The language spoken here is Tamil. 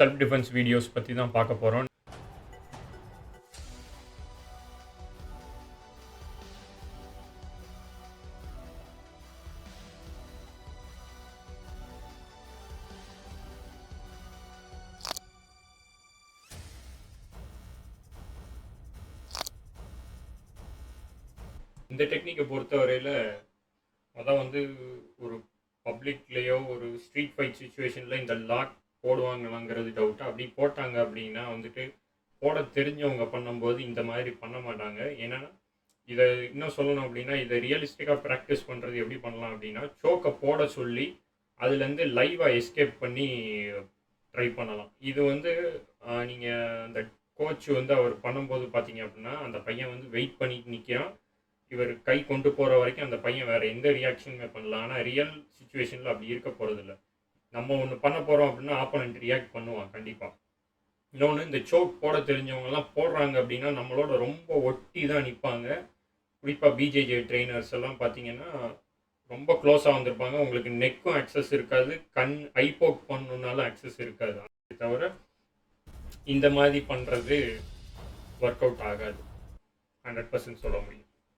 செல்ஃப் டிஃபென்ஸ் வீடியோஸ் பற்றி தான் பார்க்க போகிறோம். இந்த டெக்னிக்கை பொறுத்தவரையில் அதான் வந்து ஒரு பப்ளிக்லேயோ ஒரு ஸ்ட்ரீட் ஃபைட் சுச்சுவேஷனில் இந்த லாக் போடுவாங்களாங்கிறது டவுட்டு. அப்படி போட்டாங்க அப்படின்னா வந்துட்டு போட தெரிஞ்சவங்க பண்ணும்போது இந்த மாதிரி பண்ண மாட்டாங்க. ஏன்னா இதை இன்னும் சொல்லணும் அப்படின்னா இதை ரியலிஸ்டிக்காக ப்ராக்டிஸ் பண்ணுறது எப்படி பண்ணலாம் அப்படின்னா சோக்கை போட சொல்லி அதுலேருந்து லைவாக எஸ்கேப் பண்ணி ட்ரை பண்ணலாம். இது வந்து நீங்கள் அந்த கோச் வந்து அவர் பண்ணும்போது பார்த்தீங்க அப்படின்னா அந்த பையன் வந்து வெயிட் பண்ணிட்டு நிற்கிறான். இவர் கை கொண்டு போகிற வரைக்கும் அந்த பையன் வேறு எந்த ரியாக்ஷனுமே பண்ணலாம். ஆனால் ரியல் சுச்சுவேஷனில் அப்படி இருக்க போகிறதில்ல. நம்ம ஒன்று பண்ண போகிறோம் அப்படின்னா ஆப்போனண்ட் ரியாக்ட் பண்ணுவான் கண்டிப்பாக. இன்னொன்று, இந்த சோக் போட தெரிஞ்சவங்கலாம் போடுறாங்க அப்படின்னா நம்மளோட ரொம்ப ஒட்டி தான் நிற்பாங்க. குறிப்பாக பிஜேஜே ட்ரெயினர்ஸ் எல்லாம் பார்த்தீங்கன்னா ரொம்ப க்ளோஸாக வந்திருப்பாங்க. உங்களுக்கு நெக்கும் அக்சஸ் இருக்காது, ஐபோக் பண்ணணுன்னாலும் அக்சஸ் இருக்காது. அதை தவிர இந்த மாதிரி பண்ணுறது ஒர்க் அவுட் ஆகாது, 100% சொல்ல முடியும்.